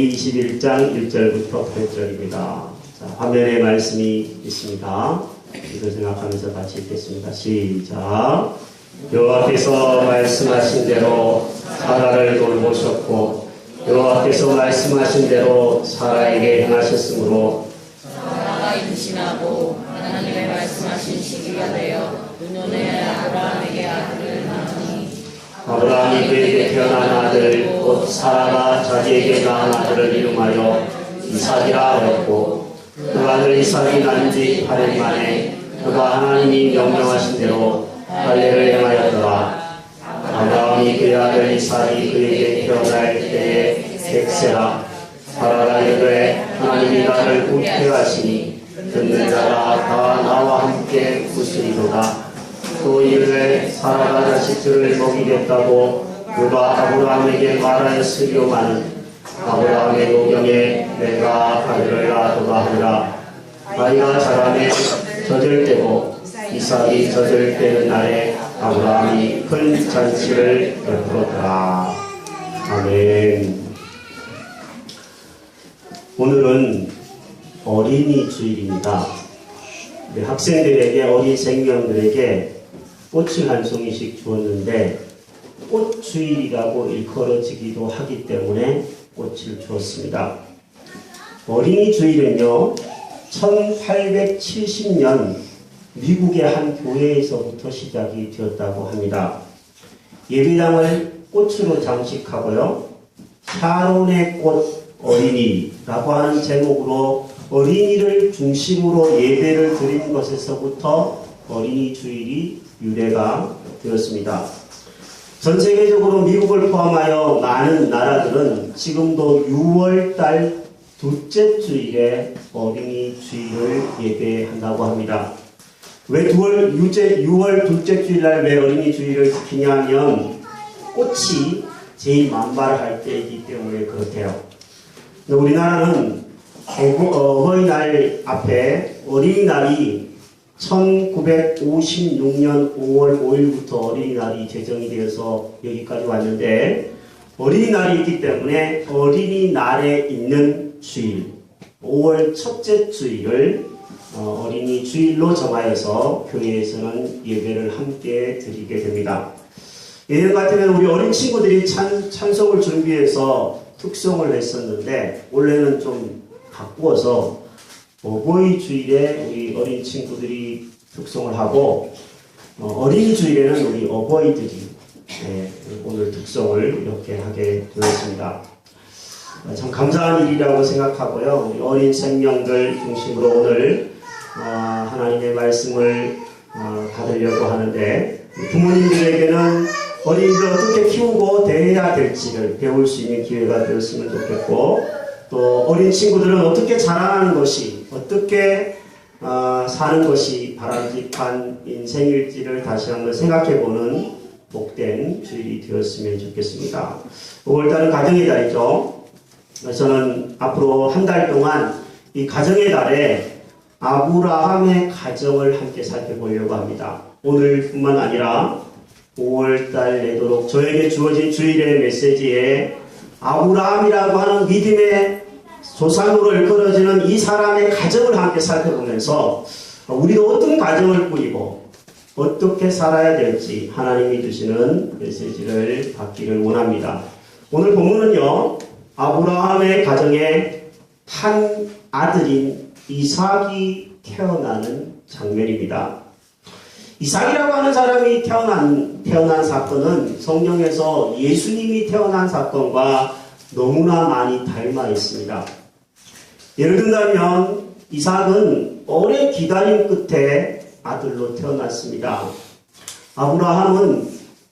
21장 1절부터 8절입니다. 자, 화면에 말씀이 있습니다. 이걸 생각하면서 같이 읽겠습니다. 시작. 여호와께서 말씀하신 대로 사라를 돌보셨고 여호와께서 말씀하신 대로 사라에게 행하셨으므로 사라가 임신하고 하나님의 말씀하신 시기가 되어 노년에 아브라함에게 아들을 낳으니 아브라함이 그에게 태어난 아들 곧 사라가 자기에게 낳은 아들을 이름하여 이삭이라 하였고 그 아들 이삭이 난 지 8일 만에 그가 하나님이 명령하신 대로 할례를 행하였더라. 아브라함이 그의 아들 이삭이 그에게 태어날 때에 엑세라 사라가 이르되 하나님이 나를 웃게 하시니 듣는 자가 다 나와 함께 웃으리로다. 또 이르되 사라가 자식들을 먹이겠다고 그가 아브라함에게 말하였으리오마는 아브라함의 노경에 내가 아들을 낳았도다 하니라. 아이가 자라매 젖을 때고 이삭이 젖을 때는 날에 아브라함이 큰 잔치를 베풀었더라. 아멘. 오늘은 어린이 주일입니다. 학생들에게 어린 생명들에게 꽃을 한 송이씩 주었는데 꽃주일이라고 일컬어지기도 하기 때문에 꽃을 주었습니다. 어린이 주일은요 1870년 미국의 한 교회에서부터 시작이 되었다고 합니다. 예배당을 꽃으로 장식하고요 샤론의 꽃 어린이라고 하는 제목으로 어린이를 중심으로 예배를 드린 것에서부터 어린이 주일이 유래가 되었습니다. 전 세계적으로 미국을 포함하여 많은 나라들은 지금도 6월달 둘째 주일에 어린이 주일을 예배한다고 합니다. 왜 6월 둘째 주일날 왜 어린이 주일을 지키냐 하면 꽃이 제일 만발할 때이기 때문에 그렇대요. 우리나라는 어버이날 앞에 어린이날이 1956년 5월 5일부터 어린이날이 제정이 되어서 여기까지 왔는데 어린이날이 있기 때문에 어린이날에 있는 주일 5월 첫째 주일을 어린이 주일로 정하여서 교회에서는 예배를 함께 드리게 됩니다. 예전 같으면 우리 어린 친구들이 찬송을 준비해서 특송을 했었는데 올해는 좀 바꾸어서 어버이 주일에 우리 어린 친구들이 특송을 하고 어린이 주일에는 우리 어버이들이 오늘 특송을 이렇게 하게 되었습니다. 참 감사한 일이라고 생각하고요. 우리 어린 생명들 중심으로 오늘 하나님의 말씀을 받으려고 하는데 부모님들에게는 어린이들 어떻게 키우고 대해야 될지를 배울 수 있는 기회가 되었으면 좋겠고 또 어린 친구들은 어떻게 자라나는 것이 어떻게 사는 것이 바람직한 인생일지를 다시 한번 생각해보는 복된 주일이 되었으면 좋겠습니다. 5월달은 가정의 달이죠. 저는 앞으로 한 달 동안 이 가정의 달에 아브라함의 가정을 함께 살펴보려고 합니다. 오늘뿐만 아니라 5월달 내도록 저에게 주어진 주일의 메시지에 아브라함이라고 하는 믿음의 조상으로 일컬어지는 이 사람의 가정을 함께 살펴보면서 우리도 어떤 가정을 꾸리고 어떻게 살아야 될지 하나님이 주시는 메시지를 받기를 원합니다. 오늘 본문은요 아브라함의 가정에 한 아들인 이삭이 태어나는 장면입니다. 이삭이라고 하는 사람이 태어난 사건은 성경에서 예수님이 태어난 사건과 너무나 많이 닮아 있습니다. 예를 든다면 이삭은 오래 기다림 끝에 아들로 태어났습니다. 아브라함은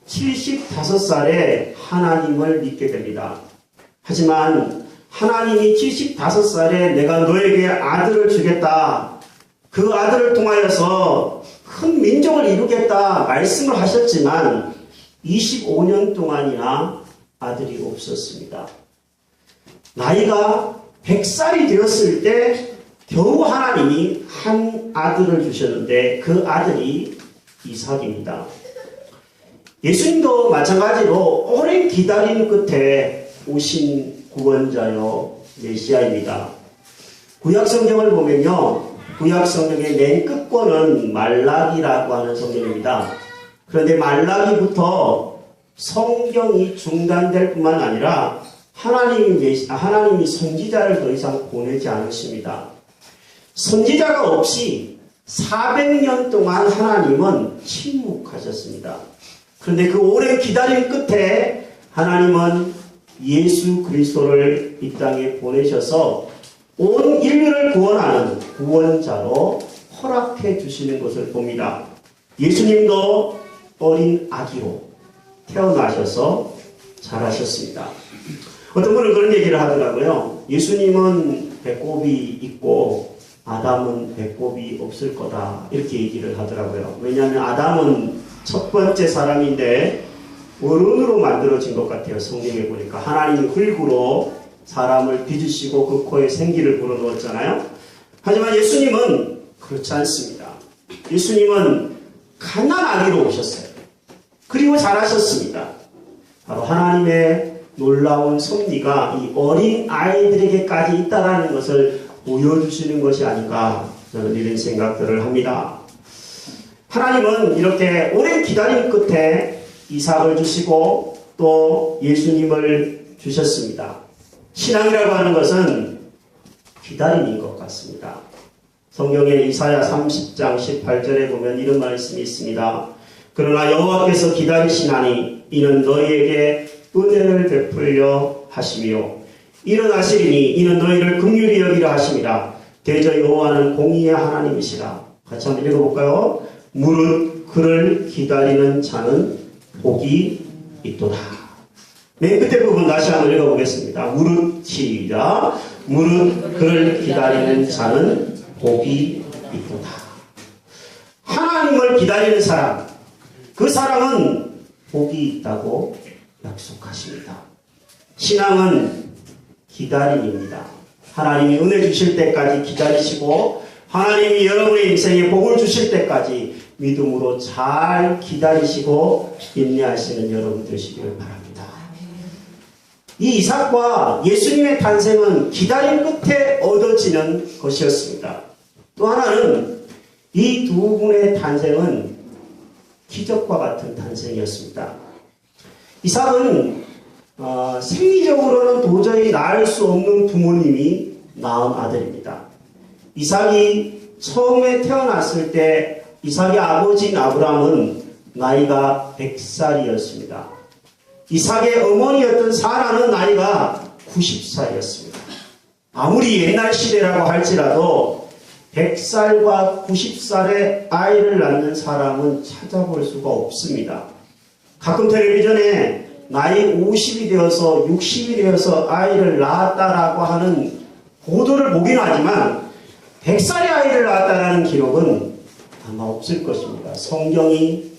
75살에 하나님을 믿게 됩니다. 하지만 하나님이 75살에 내가 너에게 아들을 주겠다. 그 아들을 통하여서 큰 민족을 이루겠다 말씀을 하셨지만 25년 동안이나 아들이 없었습니다. 나이가 100살이 되었을 때 겨우 하나님이 한 아들을 주셨는데 그 아들이 이삭입니다. 예수님도 마찬가지로 오랜 기다림 끝에 오신 구원자요 메시아입니다. 구약 성경을 보면요, 구약 성경의 맨 끝권은 말라기라고 하는 성경입니다. 그런데 말라기부터 성경이 중단될 뿐만 아니라 하나님이 선지자를 더 이상 보내지 않으십니다. 선지자가 없이 400년 동안 하나님은 침묵하셨습니다. 그런데 그 오랜 기다림 끝에 하나님은 예수 그리스도를 이 땅에 보내셔서 온 인류를 구원하는 구원자로 허락해 주시는 것을 봅니다. 예수님도 어린 아기로 태어나셔서 자라셨습니다. 어떤 분은 그런 얘기를 하더라고요. 예수님은 배꼽이 있고 아담은 배꼽이 없을 거다, 이렇게 얘기를 하더라고요. 왜냐하면 아담은 첫 번째 사람인데 어른으로 만들어진 것 같아요. 성경에 보니까 하나님이 흙으로 사람을 빚으시고 그 코에 생기를 불어넣었잖아요. 하지만 예수님은 그렇지 않습니다. 예수님은 갓난아기로 오셨어요. 그리고 자라셨습니다. 바로 하나님의 놀라운 섭리가 이 어린 아이들에게까지 있다는 것을 보여주시는 것이 아닌가, 저는 이런 생각들을 합니다. 하나님은 이렇게 오랜 기다림 끝에 이삭을 주시고 또 예수님을 주셨습니다. 신앙이라고 하는 것은 기다림인 것 같습니다. 성경에 이사야 30장 18절에 보면 이런 말씀이 있습니다. 그러나 여호와께서 기다리시나니 이는 너희에게 은혜를 베풀려 하시며 일어나시리니 이는 너희를 긍휼히 여기려 하심이라. 대저 여호와는 공의의 하나님이시라. 같이 한번 읽어볼까요? 무릇 그를 기다리는 자는 복이 있도다. 맨 끝에 부분 다시 한번 읽어보겠습니다. 무릇 시작. 무릇 그를 기다리는 자는 복이 있도다. 하나님을 기다리는 사람, 그 사람은 복이 있다고 약속하십니다. 신앙은 기다림입니다. 하나님이 은혜 주실 때까지 기다리시고 하나님이 여러분의 인생에 복을 주실 때까지 믿음으로 잘 기다리시고 인내하시는 여러분 되시기를 바랍니다. 이 이삭과 예수님의 탄생은 기다림 끝에 얻어지는 것이었습니다. 또 하나는 이 두 분의 탄생은 기적과 같은 탄생이었습니다. 이삭은 생리적으로는 도저히 낳을 수 없는 부모님이 낳은 아들입니다. 이삭이 처음에 태어났을 때 이삭의 아버지인 아브라함은 나이가 100살이었습니다. 이삭의 어머니였던 사라는 나이가 90살이었습니다. 아무리 옛날 시대라고 할지라도 100살과 90살의 아이를 낳는 사람은 찾아볼 수가 없습니다. 가끔 텔레비전에 나이 50이 되어서 60이 되어서 아이를 낳았다라고 하는 보도를 보긴 하지만 100살의 아이를 낳았다라는 기록은 아마 없을 것입니다. 성경이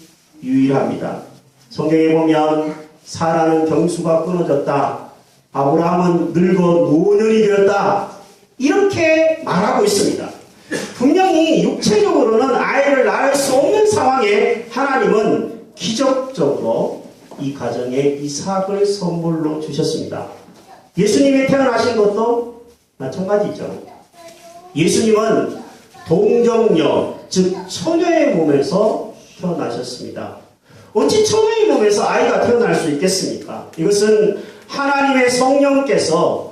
유일합니다. 성경에 보면 사라는 경수가 끊어졌다. 아브라함은 늙어 노년이 되었다. 이렇게 말하고 있습니다. 분명히 육체적으로는 아이를 낳을 수 없는 상황에 하나님은 기적적으로 이 가정에 이삭을 선물로 주셨습니다. 예수님이 태어나신 것도 마찬가지죠. 예수님은 동정녀, 즉 처녀의 몸에서 태어나셨습니다. 어찌 처녀의 몸에서 아이가 태어날 수 있겠습니까? 이것은 하나님의 성령께서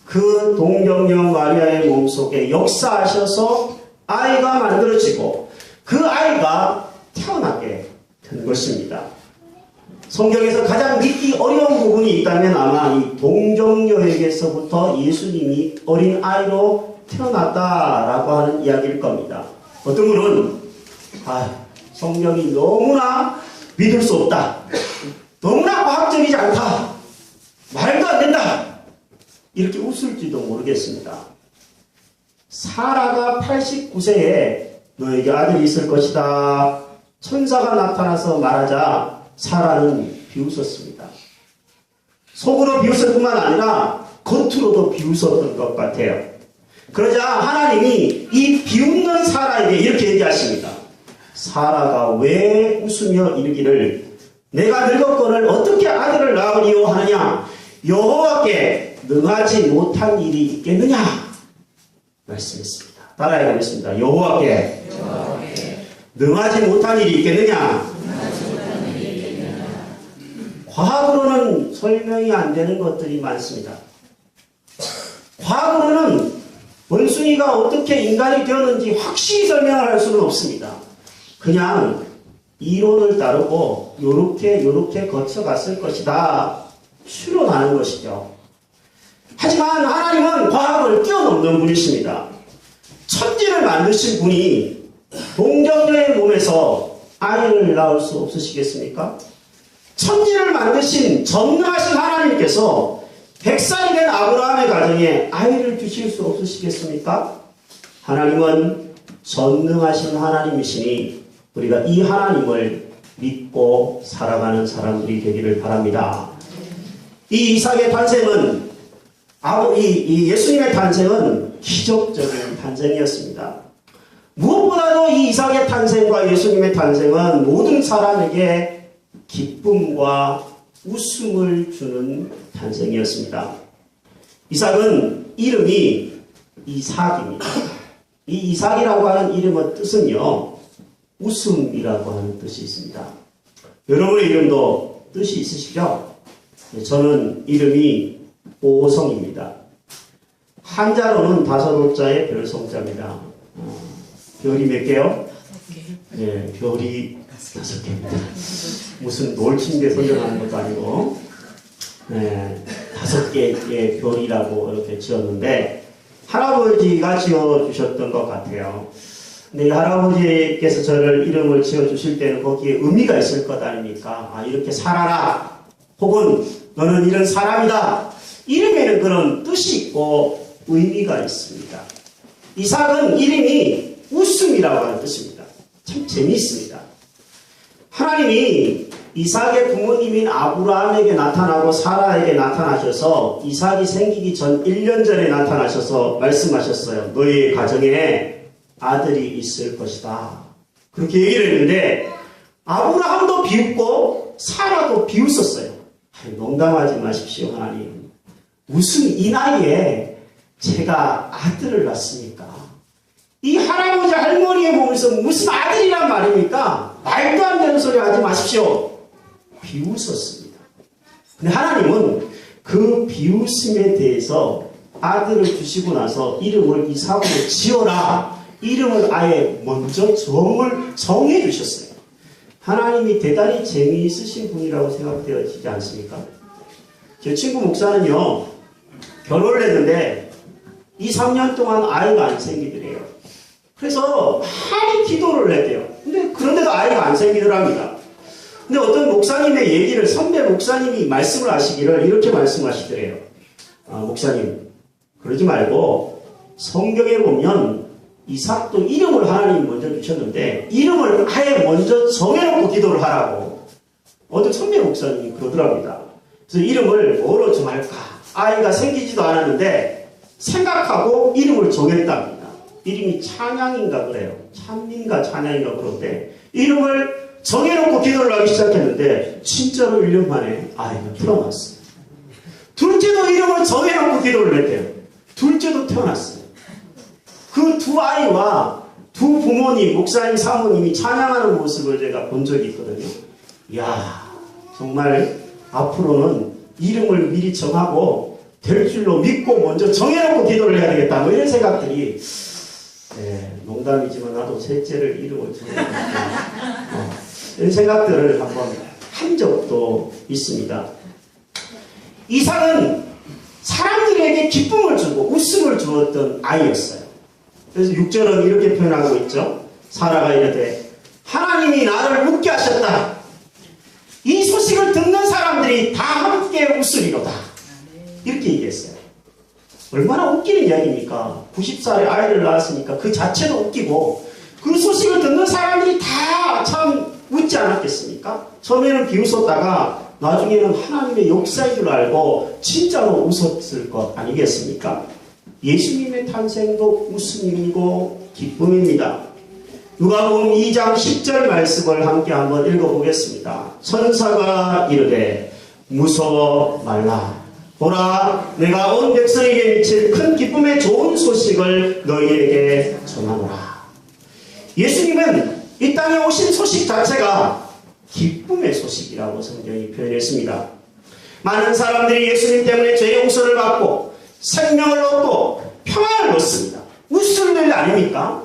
그 동정녀 마리아의 몸속에 역사하셔서 아이가 만들어지고 그 아이가 태어나게 된 것입니다. 성경에서 가장 믿기 어려운 부분이 있다면 아마 이 동정녀에게서부터 예수님이 어린 아이로 태어났다라고 하는 이야기일 겁니다. 어떤 분은 성경이 너무나 믿을 수 없다. 너무나 과학적이지 않다. 말도 안 된다. 이렇게 웃을지도 모르겠습니다. 사라가 89세에 너에게 아들이 있을 것이다. 천사가 나타나서 말하자 사라는 비웃었습니다. 속으로 비웃을 뿐만 아니라 겉으로도 비웃었던 것 같아요. 그러자 하나님이 이 비웃는 사라에게 이렇게 얘기하십니다. 사라가 왜 웃으며 이르기를 내가 늙었거늘 어떻게 아들을 낳으리요 하느냐. 여호와께 능하지 못한 일이 있겠느냐 말씀했습니다. 따라해 보겠습니다. 여호와께 능하지 못한 일이 있겠느냐? 과학으로는 설명이 안 되는 것들이 많습니다. 과학으로는 원숭이가 어떻게 인간이 되었는지 확실히 설명을 할 수는 없습니다. 그냥 이론을 따르고 요렇게 거쳐갔을 것이다 추론하는 것이죠. 하지만 하나님은 과학을 뛰어넘는 분이십니다. 천지를 만드신 분이 동정녀의 몸에서 아이를 낳을 수 없으시겠습니까? 천지를 만드신 전능하신 하나님께서 100살이 된 아브라함의 가정에 아이를 주실 수 없으시겠습니까? 하나님은 전능하신 하나님이시니 우리가 이 하나님을 믿고 살아가는 사람들이 되기를 바랍니다. 이 이삭의 탄생은 이 예수님의 탄생은 기적적인 탄생이었습니다. 무엇보다도 이 이삭의 탄생과 예수님의 탄생은 모든 사람에게 기쁨과 웃음을 주는 탄생이었습니다. 이삭은 이름이 이삭입니다. 이 이삭이라고 하는 이름의 뜻은요, 웃음이라고 하는 뜻이 있습니다. 여러분의 이름도 뜻이 있으시죠? 저는 이름이 오성입니다. 한자로는 5호자의 별성자입니다. 별이 몇 개요? 5개. 네, 별이 5개입니다. 무슨 놀침대 선정하는 것도 아니고, 네, 5개의 별이라고 이렇게 지었는데, 할아버지가 지어주셨던 것 같아요. 근데 이 할아버지께서 저를 이름을 지어주실 때는 거기에 의미가 있을 것 아닙니까? 아, 이렇게 살아라. 혹은 너는 이런 사람이다. 이름에는 그런 뜻이 있고 의미가 있습니다. 이삭은 이름이 웃음이라고 하는 뜻입니다. 참 재미있습니다. 하나님이 이삭의 부모님인 아브라함에게 나타나고 사라에게 나타나셔서 이삭이 생기기 전 1년 전에 나타나셔서 말씀하셨어요. 너희 가정에 아들이 있을 것이다. 그렇게 얘기를 했는데 아브라함도 비웃고 사라도 비웃었어요. 농담하지 마십시오, 하나님. 무슨 이 나이에 제가 아들을 낳습니까? 이 할아버지 할머니의 몸에서 무슨 아들이란 말입니까? 말도 안 되는 소리 하지 마십시오. 비웃었습니다. 근데 하나님은 그 비웃음에 대해서 아들을 주시고 나서 이름을 이삭으로 지어라. 이름을 아예 먼저 정해 주셨어요. 하나님이 대단히 재미있으신 분이라고 생각되어지지 않습니까? 제 친구 목사는요, 결혼을 했는데 2, 3년 동안 아이가 안 생기더래요. 그래서 많이 기도를 했대요. 그런데도 아이가 안 생기더랍니다. 근데 어떤 목사님의 얘기를, 선배 목사님이 말씀을 하시기를 이렇게 말씀하시더래요. 목사님, 그러지 말고 성경에 보면 이삭도 이름을 하나님이 먼저 주셨는데 이름을 아예 먼저 정해놓고 기도를 하라고 어떤 선배 목사님이 그러더랍니다. 그래서 이름을 뭐로 정할까? 아이가 생기지도 않았는데 생각하고 이름을 정했답니다. 이름이 찬양인가 그래요. 찬민가 찬양인가 그런데 이름을 정해놓고 기도를 하기 시작했는데 진짜로 1년 만에 아이가 태어났어요. 둘째도 이름을 정해놓고 기도를 했대요. 둘째도 태어났어요. 그 두 아이와 두 부모님, 목사님, 사모님이 찬양하는 모습을 제가 본 적이 있거든요. 이야, 정말 앞으로는 이름을 미리 정하고 될 줄로 믿고 먼저 정해놓고 기도를 해야 되겠다. 뭐 이런 생각들이, 농담이지만 나도 셋째를 이름을 정해놓고 이런 생각들을 한번 한 적도 있습니다. 이삭은 사람들에게 기쁨을 주고 웃음을 주었던 아이였어요. 그래서 6절은 이렇게 표현하고 있죠. 사라가 이르되 하나님이 나를 웃게 하셨다. 이 소식을 듣는 사람들이 다 함께 웃으리로다. 이렇게 얘기했어요. 얼마나 웃기는 이야기입니까? 90살에 아이를 낳았으니까 그 자체도 웃기고 그 소식을 듣는 사람들이 다 참 웃지 않았겠습니까? 처음에는 비웃었다가 나중에는 하나님의 역사인 줄 알고 진짜로 웃었을 것 아니겠습니까? 예수님의 탄생도 웃음이고 기쁨입니다. 누가복음 2장 10절 말씀을 함께 한번 읽어보겠습니다. 천사가 이르되 무서워 말라. 보라, 내가 온 백성에게 미칠 큰 기쁨의 좋은 소식을 너희에게 전하노라. 예수님은 이 땅에 오신 소식 자체가 기쁨의 소식이라고 성경이 표현했습니다. 많은 사람들이 예수님 때문에 죄 용서를 받고 생명을 얻고 평안을 얻습니다. 웃을 일 아닙니까?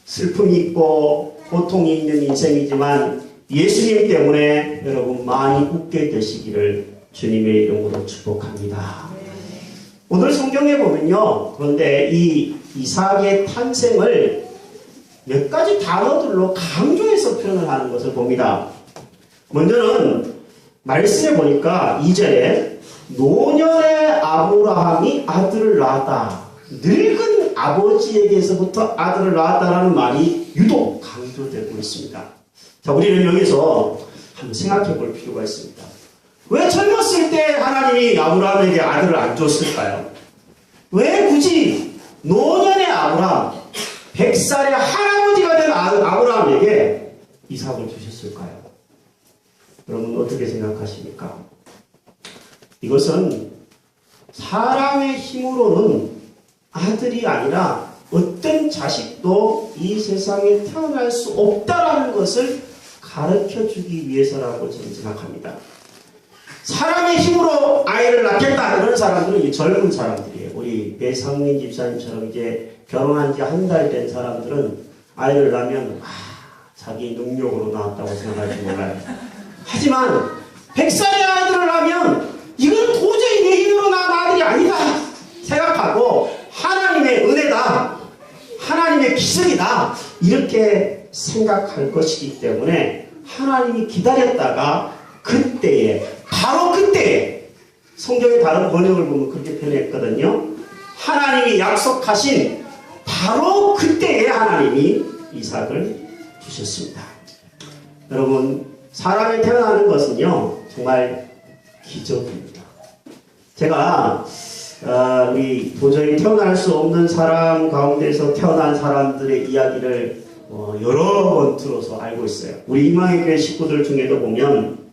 슬픔이 있고 고통이 있는 인생이지만 예수님 때문에 여러분 많이 웃게 되시기를 주님의 이름으로 축복합니다. 오늘 성경에 보면요, 그런데 이 이삭의 탄생을 몇 가지 단어들로 강조해서 표현을 하는 것을 봅니다. 먼저는 말씀에 보니까 2절에 노년의 아브라함이 아들을 낳았다. 늙은 아버지에게서부터 아들을 낳았다라는 말이 유독 강조되고 있습니다. 자, 우리는 여기서 한번 생각해 볼 필요가 있습니다. 왜 젊었을 때 하나님이 아브라함에게 아들을 안 줬을까요? 왜 굳이 노년의 아브라함, 100살의 할아버지가 된 아브라함에게 이삭을 주셨을까요? 여러분 어떻게 생각하십니까? 이것은 사람의 힘으로는 아들이 아니라 어떤 자식도 이 세상에 태어날 수 없다라는 것을 가르쳐 주기 위해서라고 저는 생각합니다. 사람의 힘으로 아이를 낳겠다 그런 사람들은 이 젊은 사람들이에요. 우리 배상민 집사님처럼 이제 결혼한 지 한 달 된 사람들은 아이를 낳으면 자기 능력으로 낳았다고 생각할지 몰라요. 하지만 100살의 아들을 낳으면 이건 도저히 내 힘으로 낳은 아들이 아니다 생각하고 하나님의 은혜다, 하나님의 기술이다 이렇게 생각할 것이기 때문에 하나님이 기다렸다가 그때에, 바로 그때에, 성경의 다른 번역을 보면 그렇게 표현했거든요. 하나님이 약속하신 바로 그때에 하나님이 이삭을 주셨습니다. 여러분, 사람이 태어나는 것은요 정말 기적입니다. 제가 우리 도저히 태어날 수 없는 사람 가운데서 태어난 사람들의 이야기를 여러 번 들어서 알고 있어요. 우리 희망의 교회 식구들 중에도 보면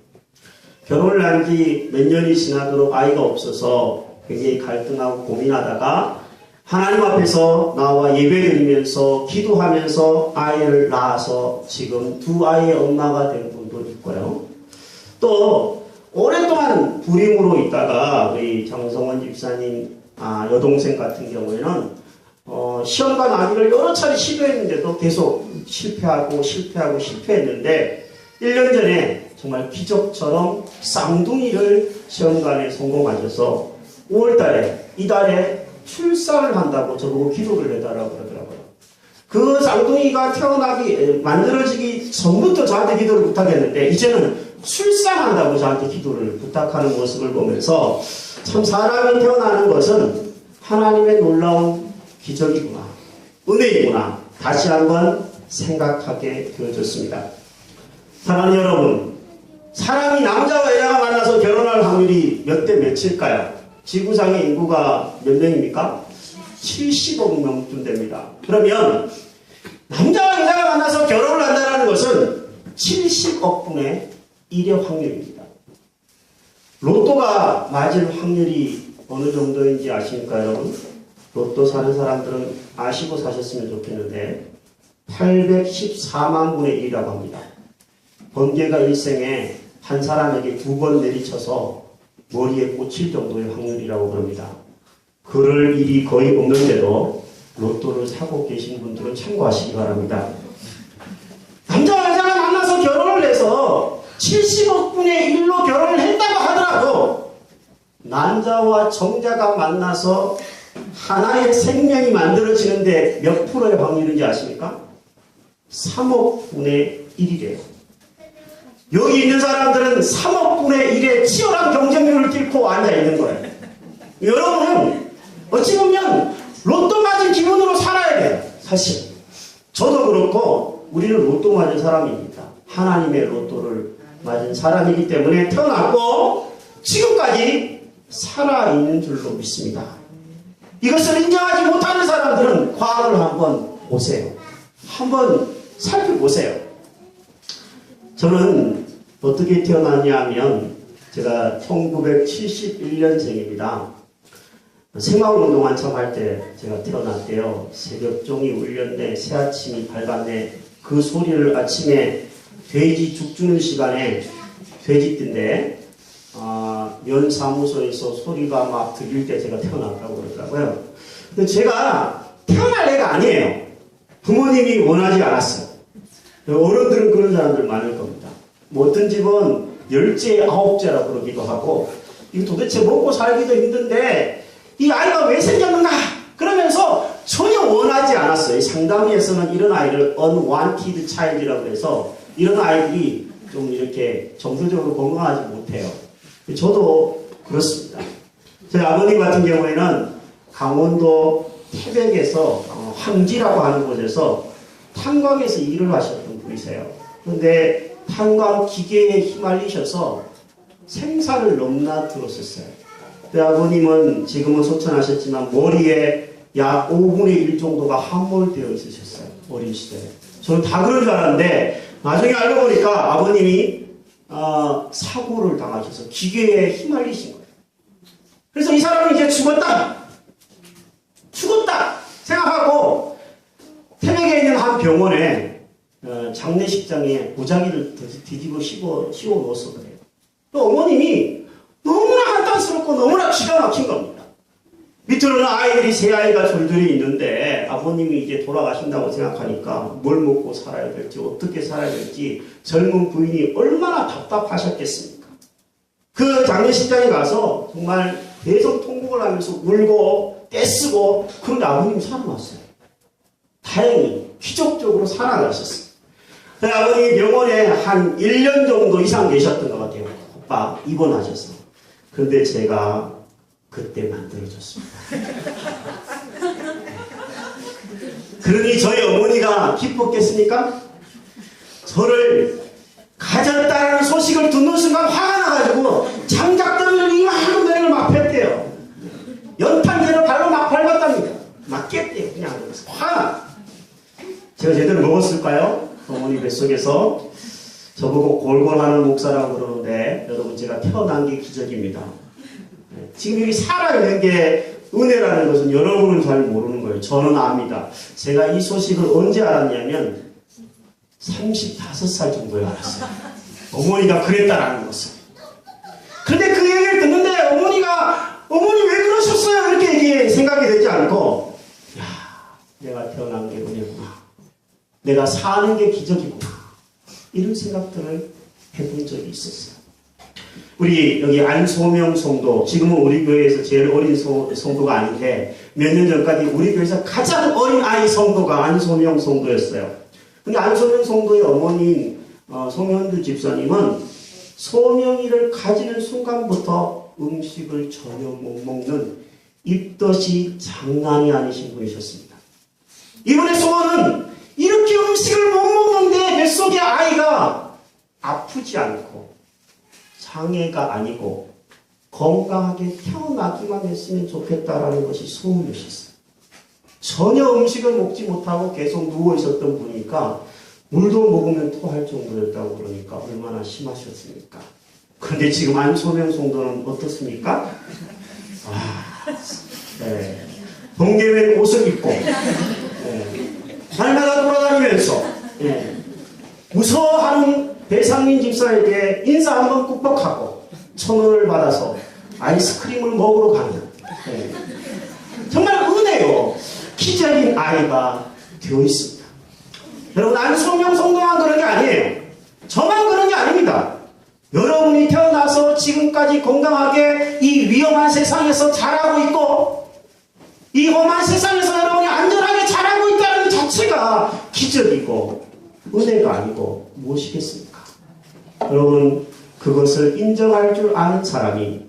결혼을 한 지 몇 년이 지나도록 아이가 없어서 굉장히 갈등하고 고민하다가 하나님 앞에서 나와 예배드리면서 기도하면서 아이를 낳아서 지금 두 아이의 엄마가 된 분도 있고요. 또 오랫동안 불임으로 있다가 우리 정성원 집사님 여동생 같은 경우에는 시험관 아기를 여러 차례 시도했는데도 계속 실패했는데 1년 전에 정말 기적처럼 쌍둥이를 시험관에 성공하셔서 5월달에 이달에 출산을 한다고 저보고 기도를 해달라고 그러더라고요. 그 쌍둥이가 만들어지기 전부터 저한테 기도를 부탁했는데 이제는 출산한다고 저한테 기도를 부탁하는 모습을 보면서 참 사람이 태어나는 것은 하나님의 놀라운 기적이구나, 은혜이구나 다시 한번 생각하게 되어졌습니다. 사랑하는 여러분, 사람이 남자와 여자가 만나서 결혼할 확률이 몇 대 몇일까요? 지구상의 인구가 몇 명입니까? 70억 명쯤 됩니다. 그러면 남자와 여자가 만나서 결혼을 한다는 것은 70억 분의 1의 확률입니다. 로또가 맞을 확률이 어느 정도인지 아십니까 여러분? 로또 사는 사람들은 아시고 사셨으면 좋겠는데 814만 분의 1이라고 합니다. 번개가 일생에 한 사람에게 2번 내리쳐서 머리에 꽂힐 정도의 확률이라고 그럽니다. 그럴 일이 거의 없는데도 로또를 사고 계신 분들은 참고하시기 바랍니다. 남자와 여자가 만나서 결혼을 해서 70억 분의 1로 결혼을 했다고 하더라도 남자와 정자가 만나서 하나의 생명이 만들어지는데 몇 프로의 확률인지 아십니까? 3억 분의 1이래요. 여기 있는 사람들은 3억 분의 1의 치열한 경쟁률을 뚫고 앉아있는 거예요. 여러분은 어찌 보면 로또 맞은 기분으로 살아야 돼요. 사실 저도 그렇고 우리는 로또 맞은 사람입니다. 하나님의 로또를 맞은 사람이기 때문에 태어났고 지금까지 살아있는 줄로 믿습니다. 이것을 인정하지 못하는 사람들은 과거를 한번 보세요. 한번 살펴보세요. 저는 어떻게 태어났냐 하면 제가 1971년생입니다. 새마을운동 한참 할 때 제가 태어났대요. 새벽 종이 울렸네, 새아침이 밝았네. 그 소리를 아침에 돼지 죽 주는 시간에 돼지띠인데 면사무소에서 소리가 막 들릴 때 제가 태어났다고 그러더라고요. 근데 제가 태어날 애가 아니에요. 부모님이 원하지 않았어요. 어른들은 그런 사람들 많을 겁니다. 뭐 어떤 집은 열째, 아홉째라고 그러기도 하고, 이거 도대체 먹고 살기도 힘든데 이 아이가 왜 생겼는가? 그러면서 전혀 원하지 않았어요. 상담위에서는 이런 아이를 unwanted child이라고 해서 이런 아이들이 좀 이렇게 정서적으로 건강하지 못해요. 저도 그렇습니다. 저희 아버님 같은 경우에는 강원도 태백에서 황지라고 하는 곳에서 탄광에서 일을 하셨던 분이세요. 그런데 탄광 기계에 휘말리셔서 생사를 넘나들었었어요. 아버님은 지금은 소천하셨지만 머리에 약 5분의 1 정도가 함몰되어 있으셨어요. 어린 시절에. 저는 다 그런 줄 알았는데 나중에 알고 보니까 아버님이 사고를 당하셔서 기계에 휘말리신 거예요. 그래서 이 사람은 이제 죽었다 생각하고 태백에 있는 한 병원에 장례식장에 보자기를 뒤집어 씌워 넣었어 그래요. 또 어머님이 너무나 한탄스럽고 너무나 기가 막힌 겁니다. 밑으로는 아이들이 세 아이가 줄줄이 있는데 아버님이 이제 돌아가신다고 생각하니까 뭘 먹고 살아야 될지 어떻게 살아야 될지 젊은 부인이 얼마나 답답하셨겠습니까? 그 장례식장에 가서 정말 대성통곡을 하면서 울고 떼쓰고 그런데 아버님이 살아났어요. 다행히 기적적으로 살아나셨어요. 아버님이 병원에 한 1년 정도 이상 계셨던 것 같아요. 오빠 입원하셔서. 그런데 제가 그때 만들어줬습니다. 그러니 저희 어머니가 기뻤겠습니까? 저를 가졌다는 소식을 듣는 순간 화가 나가지고 장작들을 이만큼 되는 걸 막 폈대요. 연탄재를 발로 막 밟았답니다. 막 깼대요. 그냥 화나. 제가 제대로 먹었을까요? 어머니 뱃속에서 저보고 골골하는 목사라고 그러는데 여러분 제가 태어난 게 기적입니다. 지금 여기 살아있는 게 은혜라는 것은 여러분은 잘 모르는 거예요. 저는 압니다. 제가 이 소식을 언제 알았냐면 35살 정도에 알았어요. 어머니가 그랬다라는 것을. 근데 그 얘기를 듣는데 어머니 왜 그러셨어요? 이렇게 얘기 생각이 되지 않고 야, 내가 태어난 게 은혜구나. 내가 사는 게 기적이구나. 이런 생각들을 해본 적이 있었어요. 우리 여기 안소명 성도, 지금은 우리 교회에서 제일 어린 성도가 아닌데 몇 년 전까지 우리 교회에서 가장 어린 아이 성도가 안소명 성도였어요. 근데 안소명 성도의 어머니인 송현두 집사님은 소명이를 가지는 순간부터 음식을 전혀 못 먹는 입덧이 장난이 아니신 분이셨습니다. 이분의 소원은 이렇게 음식을 못 먹는데 뱃속의 아이가 아프지 않고 장애가 아니고 건강하게 태어나기만 했으면 좋겠다라는 것이 소원이셨어요. 전혀 음식을 먹지 못하고 계속 누워 있었던 분이니까 물도 먹으면 토할 정도였다고 그러니까 얼마나 심하셨습니까? 그런데 지금 안소명 성도는 어떻습니까? 네. 동계맨 옷을 입고 날마다 돌아다니면서 무서워하는 배상민 집사에게 인사 한번 꾹뻑하고 1,000원을 받아서 아이스크림을 먹으러 가는 정말 은혜요. 기적인 아이가 되어 있습니다. 여러분 안소명 성도만 그런 게 아니에요. 저만 그런 게 아닙니다. 여러분이 태어나서 지금까지 건강하게 이 위험한 세상에서 자라고 있고 이 험한 세상에서 여러분이 안전하게 자라고 있다는 자체가 기적이고 은혜가 아니고 무엇이겠습니까? 여러분 그것을 인정할 줄 아는 사람이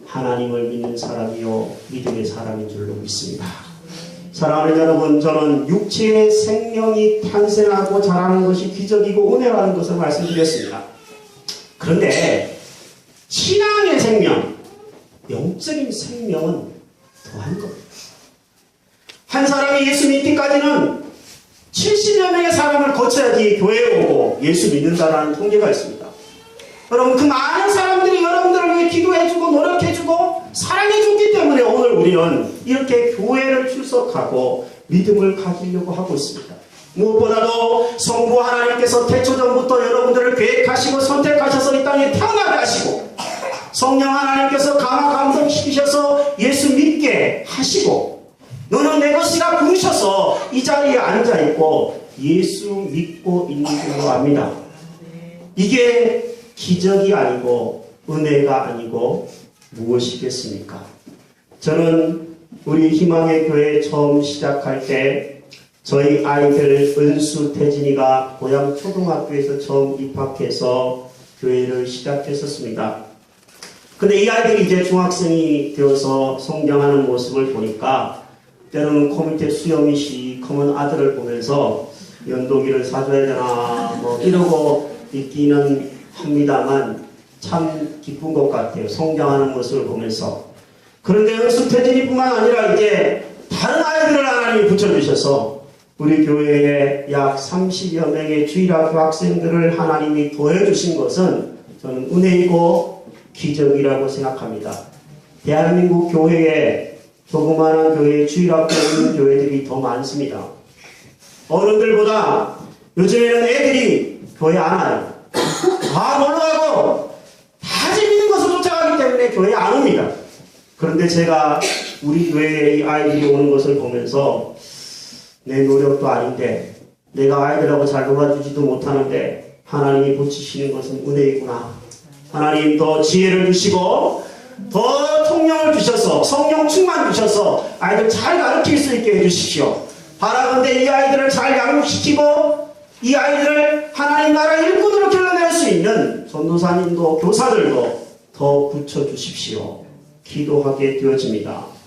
하나님을 믿는 사람이요 믿음의 사람인 줄로 믿습니다. 사랑하는 여러분, 저는 육체의 생명이 탄생하고 자라는 것이 기적이고 은혜라는 것을 말씀드렸습니다. 그런데 신앙의 생명, 영적인 생명은 더한 겁니다. 한 사람이 예수 믿기까지는 70여 명의 사람을 거쳐야지 교회에 오고 예수 믿는다라는 통계가 있습니다. 여러분 그 많은 사람들이 여러분들을 기도해주고 노력해주고 사랑해줬기 때문에 오늘 우리는 이렇게 교회를 출석하고 믿음을 가지려고 하고 있습니다. 무엇보다도 성부 하나님께서 태초전부터 여러분들을 계획하시고 선택하셔서 이 땅에 태어나게 하시고 성령 하나님께서 감화 감동시키셔서 예수 믿게 하시고 너는 내 것이라 부르셔서 이 자리에 앉아있고 예수 믿고 있는 줄로 압니다. 이게 기적이 아니고 은혜가 아니고 무엇이겠습니까? 저는 우리 희망의 교회 처음 시작할 때 저희 아이들 은수 태진이가 고향 초등학교에서 처음 입학해서 교회를 시작했었습니다. 근데 이 아이들이 이제 중학생이 되어서 성장하는 모습을 보니까 때로는 코밑에 수염이 시커먼 아들을 보면서 연동이를 사줘야 되나 뭐 이러고 있기는 합니다만 참 기쁜 것 같아요. 성장하는 모습을 보면서. 그런데 은수태진이뿐만 아니라 이제 다른 아이들을 하나님이 붙여주셔서 우리 교회에 약 30여 명의 주일학교 학생들을 하나님이 도와주신 것은 저는 은혜이고 기적이라고 생각합니다. 대한민국 교회에 조그마한 교회 주일학교 있는 교회들이 더 많습니다. 어른들보다 요즘에는 애들이 교회 안 와요. 다 놀러가고 다 재밌는 것을 쫓아가기 때문에 교회 안 옵니다. 그런데 제가 우리 교회에 아이들이 오는 것을 보면서 내 노력도 아닌데 내가 아이들하고 잘 놀아주지도 못하는데 하나님이 붙이시는 것은 은혜이구나. 하나님 더 지혜를 주시고 더 통령을 주셔서 성령 충만 주셔서 아이들 잘 가르칠 수 있게 해주십시오. 바라건대 이 아이들을 잘 양육시키고 이 아이들을 하나님 나라 일꾼으로 길러낼 수 있는 전도사님도 교사들도 더 붙여주십시오. 기도하게 되어집니다.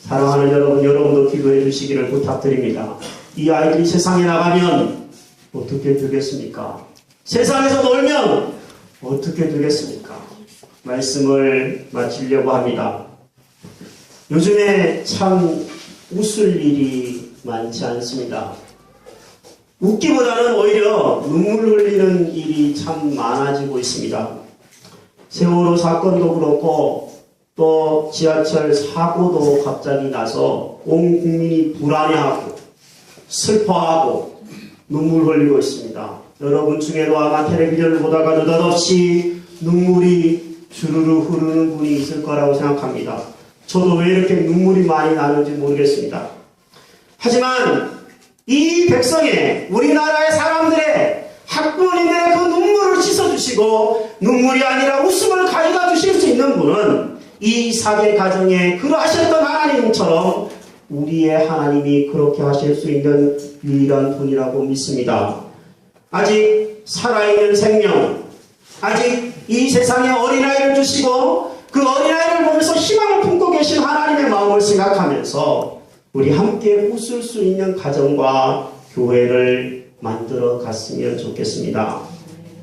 사랑하는 여러분, 여러분도 기도해 주시기를 부탁드립니다. 이 아이들이 세상에 나가면 어떻게 되겠습니까? 세상에서 놀면 어떻게 되겠습니까? 말씀을 마치려고 합니다. 요즘에 참 웃을 일이 많지 않습니다. 웃기보다는 오히려 눈물 흘리는 일이 참 많아지고 있습니다. 세월호 사건도 그렇고 또 지하철 사고도 갑자기 나서 온 국민이 불안해하고 슬퍼하고 눈물 흘리고 있습니다. 여러분 중에도 아마 텔레비전을 보다가 느닷없이 눈물이 주르르 흐르는 분이 있을 거라고 생각합니다. 저도 왜 이렇게 눈물이 많이 나는지 모르겠습니다. 하지만 이 백성의 우리나라의 사람들의 학부모님들의 그 눈물을 씻어주시고 눈물이 아니라 웃음을 가져다 주실 수 있는 분은 이 이삭의 가정에 그러하셨던 하나님처럼 우리의 하나님이 그렇게 하실 수 있는 유일한 분이라고 믿습니다. 아직 살아있는 생명, 아직 이 세상에 어린아이를 주시고 그 어린아이를 보면서 희망을 품고 계신 하나님의 마음을 생각하면서 우리 함께 웃을 수 있는 가정과 교회를 만들어 갔으면 좋겠습니다.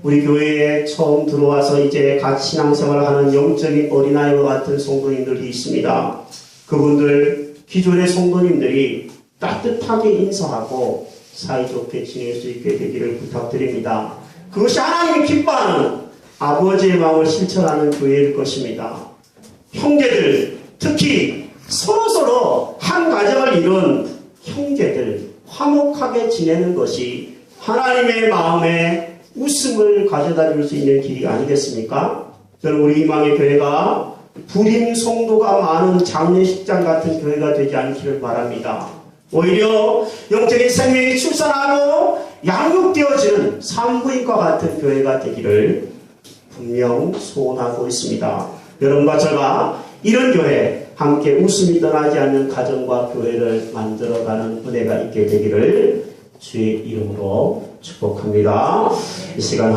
우리 교회에 처음 들어와서 이제 같이 신앙생활을 하는 영적인 어린아이와 같은 성도님들이 있습니다. 그분들 기존의 성도님들이 따뜻하게 인사하고 사이좋게 지낼 수 있게 되기를 부탁드립니다. 그것이 하나님이 기뻐하는 아버지의 마음을 실천하는 교회일 것입니다. 형제들, 특히 서로서로 한 가정을 이룬 형제들 화목하게 지내는 것이 하나님의 마음에 웃음을 가져다 줄 수 있는 길이 아니겠습니까? 저는 우리 희망의 교회가 불임 성도가 많은 장례식장 같은 교회가 되지 않기를 바랍니다. 오히려 영적인 생명이 출산하고 양육되어지는 산부인과 같은 교회가 되기를 분명 소원하고 있습니다. 여러분과 제가 이런 교회 함께 웃음이 떠나지 않는 가정과 교회를 만들어가는 은혜가 있게 되기를 주의 이름으로 축복합니다. 이 시간